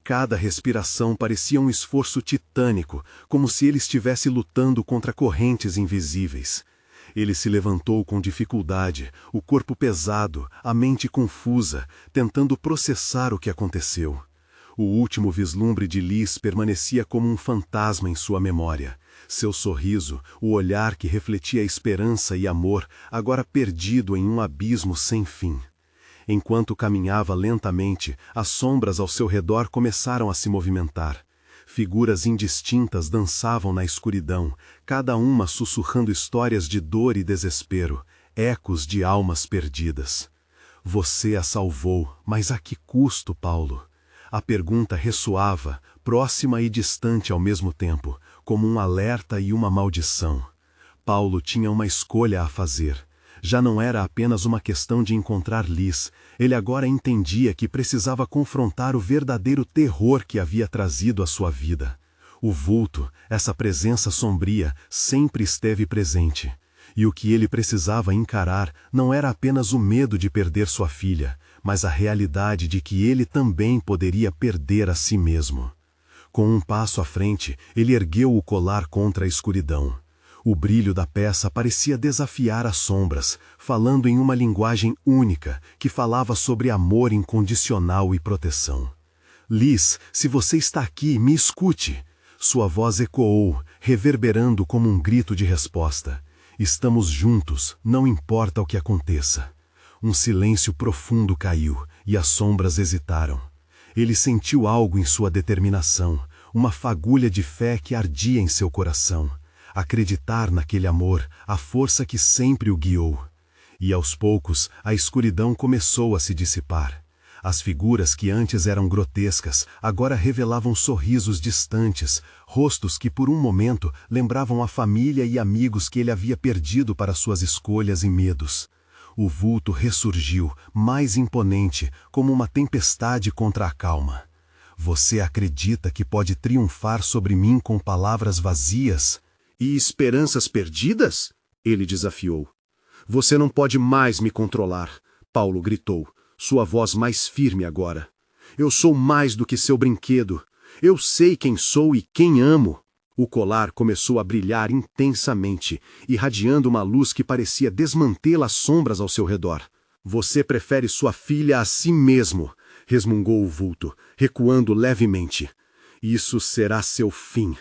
Cada respiração parecia um esforço titânico, como se ele estivesse lutando contra correntes invisíveis. Ele se levantou com dificuldade, o corpo pesado, a mente confusa, tentando processar o que aconteceu. O último vislumbre de Liz permanecia como um fantasma em sua memória. Seu sorriso, o olhar que refletia esperança e amor, agora perdido em um abismo sem fim. Enquanto caminhava lentamente, as sombras ao seu redor começaram a se movimentar. Figuras indistintas dançavam na escuridão, cada uma sussurrando histórias de dor e desespero, ecos de almas perdidas. Você a salvou, mas a que custo, Paulo? A pergunta ressoava, próxima e distante ao mesmo tempo, como um alerta e uma maldição. Paulo tinha uma escolha a fazer. Já não era apenas uma questão de encontrar Liz, ele agora entendia que precisava confrontar o verdadeiro terror que havia trazido à sua vida. O vulto, essa presença sombria, sempre esteve presente. E o que ele precisava encarar não era apenas o medo de perder sua filha, mas a realidade de que ele também poderia perder a si mesmo. Com um passo à frente, ele ergueu o colar contra a escuridão. O brilho da peça parecia desafiar as sombras, falando em uma linguagem única, que falava sobre amor incondicional e proteção. Liz, se você está aqui, me escute. Sua voz ecoou, reverberando como um grito de resposta. Estamos juntos, não importa o que aconteça. Um silêncio profundo caiu, e as sombras hesitaram. Ele sentiu algo em sua determinação, uma fagulha de fé que ardia em seu coração. Acreditar naquele amor, a força que sempre o guiou. E aos poucos, a escuridão começou a se dissipar. As figuras que antes eram grotescas, agora revelavam sorrisos distantes, rostos que por um momento lembravam a família e amigos que ele havia perdido para suas escolhas e medos. O vulto ressurgiu, mais imponente, como uma tempestade contra a calma. Você acredita que pode triunfar sobre mim com palavras vazias? E esperanças perdidas? Ele desafiou. Você não pode mais me controlar, Paulo gritou, sua voz mais firme agora. Eu sou mais do que seu brinquedo. Eu sei quem sou e quem amo. O colar começou a brilhar intensamente, irradiando uma luz que parecia desmantê-las sombras ao seu redor. Você prefere sua filha a si mesmo, resmungou o vulto, recuando levemente. Isso será seu fim.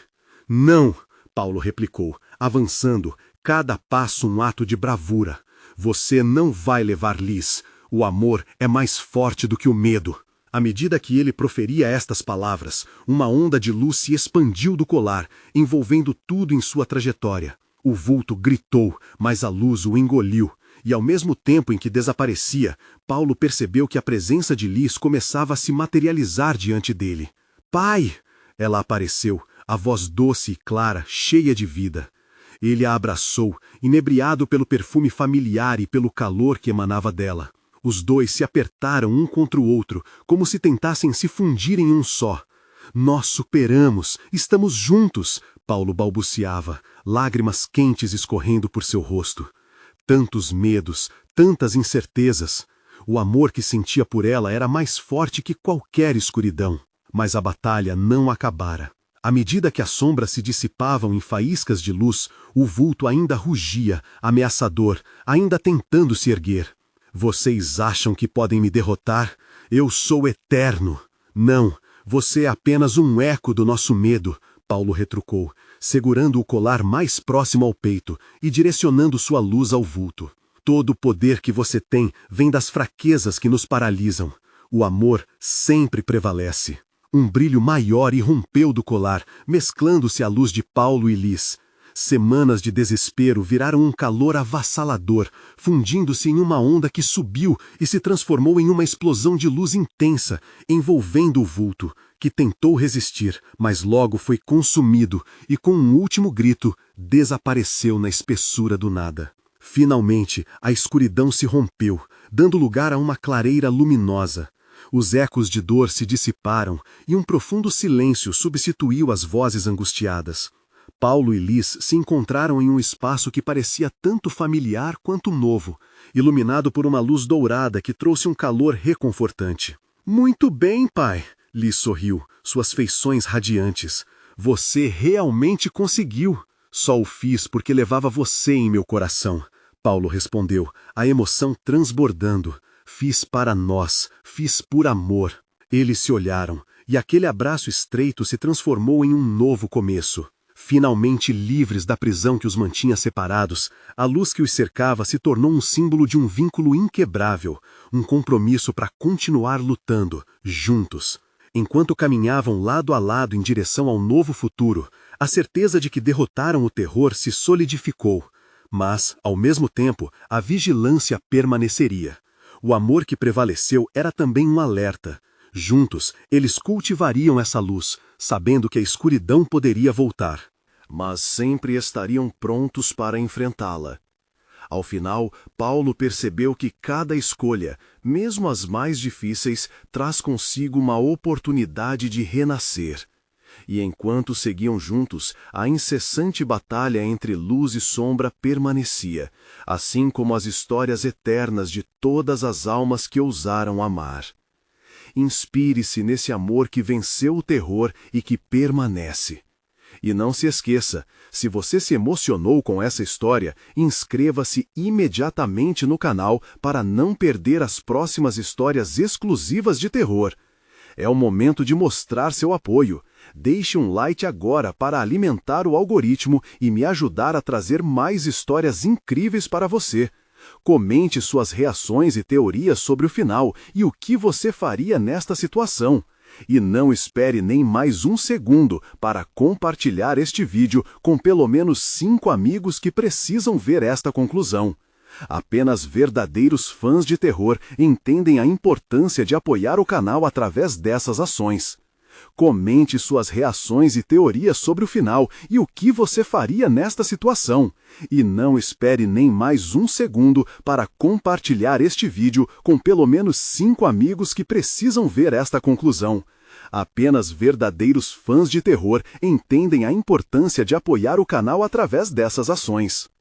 Não, Paulo replicou, avançando, cada passo um ato de bravura. Você não vai levar Liz. O amor é mais forte do que o medo. À medida que ele proferia estas palavras, uma onda de luz se expandiu do colar, envolvendo tudo em sua trajetória. O vulto gritou, mas a luz o engoliu. E ao mesmo tempo em que desaparecia, Paulo percebeu que a presença de Liz começava a se materializar diante dele. Pai! Ela apareceu, a voz doce e clara, cheia de vida. Ele a abraçou, inebriado pelo perfume familiar e pelo calor que emanava dela. Os dois se apertaram um contra o outro, como se tentassem se fundir em um só. Nós superamos, estamos juntos, Paulo balbuciava, lágrimas quentes escorrendo por seu rosto. Tantos medos, tantas incertezas. O amor que sentia por ela era mais forte que qualquer escuridão. Mas a batalha não acabara. À medida que as sombras se dissipavam em faíscas de luz, o vulto ainda rugia, ameaçador, ainda tentando se erguer. Vocês acham que podem me derrotar? Eu sou eterno. Não, você é apenas um eco do nosso medo, Paulo retrucou, segurando o colar mais próximo ao peito e direcionando sua luz ao vulto. Todo o poder que você tem vem das fraquezas que nos paralisam. O amor sempre prevalece. Um brilho maior irrompeu do colar, mesclando-se à luz de Paulo e Liz. Semanas de desespero viraram um calor avassalador, fundindo-se em uma onda que subiu e se transformou em uma explosão de luz intensa, envolvendo o vulto, que tentou resistir, mas logo foi consumido e, com um último grito, desapareceu na espessura do nada. Finalmente, a escuridão se rompeu, dando lugar a uma clareira luminosa. Os ecos de dor se dissiparam e um profundo silêncio substituiu as vozes angustiadas. Paulo e Liz se encontraram em um espaço que parecia tanto familiar quanto novo, iluminado por uma luz dourada que trouxe um calor reconfortante. Muito bem, pai, Liz sorriu, suas feições radiantes. Você realmente conseguiu. Só o fiz porque levava você em meu coração, Paulo respondeu, a emoção transbordando. Fiz para nós, fiz por amor. Eles se olharam, e aquele abraço estreito se transformou em um novo começo. Finalmente livres da prisão que os mantinha separados, a luz que os cercava se tornou um símbolo de um vínculo inquebrável, um compromisso para continuar lutando, juntos. Enquanto caminhavam lado a lado em direção ao novo futuro, a certeza de que derrotaram o terror se solidificou. Mas, ao mesmo tempo, a vigilância permaneceria. O amor que prevaleceu era também um alerta. Juntos, eles cultivariam essa luz, sabendo que a escuridão poderia voltar. Mas sempre estariam prontos para enfrentá-la. Ao final, Paulo percebeu que cada escolha, mesmo as mais difíceis, traz consigo uma oportunidade de renascer. E enquanto seguiam juntos, a incessante batalha entre luz e sombra permanecia, assim como as histórias eternas de todas as almas que ousaram amar. Inspire-se nesse amor que venceu o terror e que permanece. E não se esqueça, se você se emocionou com essa história, inscreva-se imediatamente no canal para não perder as próximas histórias exclusivas de terror. É o momento de mostrar seu apoio. Deixe um like agora para alimentar o algoritmo e me ajudar a trazer mais histórias incríveis para você. Comente suas reações e teorias sobre o final e o que você faria nesta situação. E não espere nem mais um segundo para compartilhar este vídeo com pelo menos 5 amigos que precisam ver esta conclusão. Apenas verdadeiros fãs de terror entendem a importância de apoiar o canal através dessas ações. Comente suas reações e teorias sobre o final e o que você faria nesta situação. E não espere nem mais um segundo para compartilhar este vídeo com pelo menos 5 amigos que precisam ver esta conclusão. Apenas verdadeiros fãs de terror entendem a importância de apoiar o canal através dessas ações.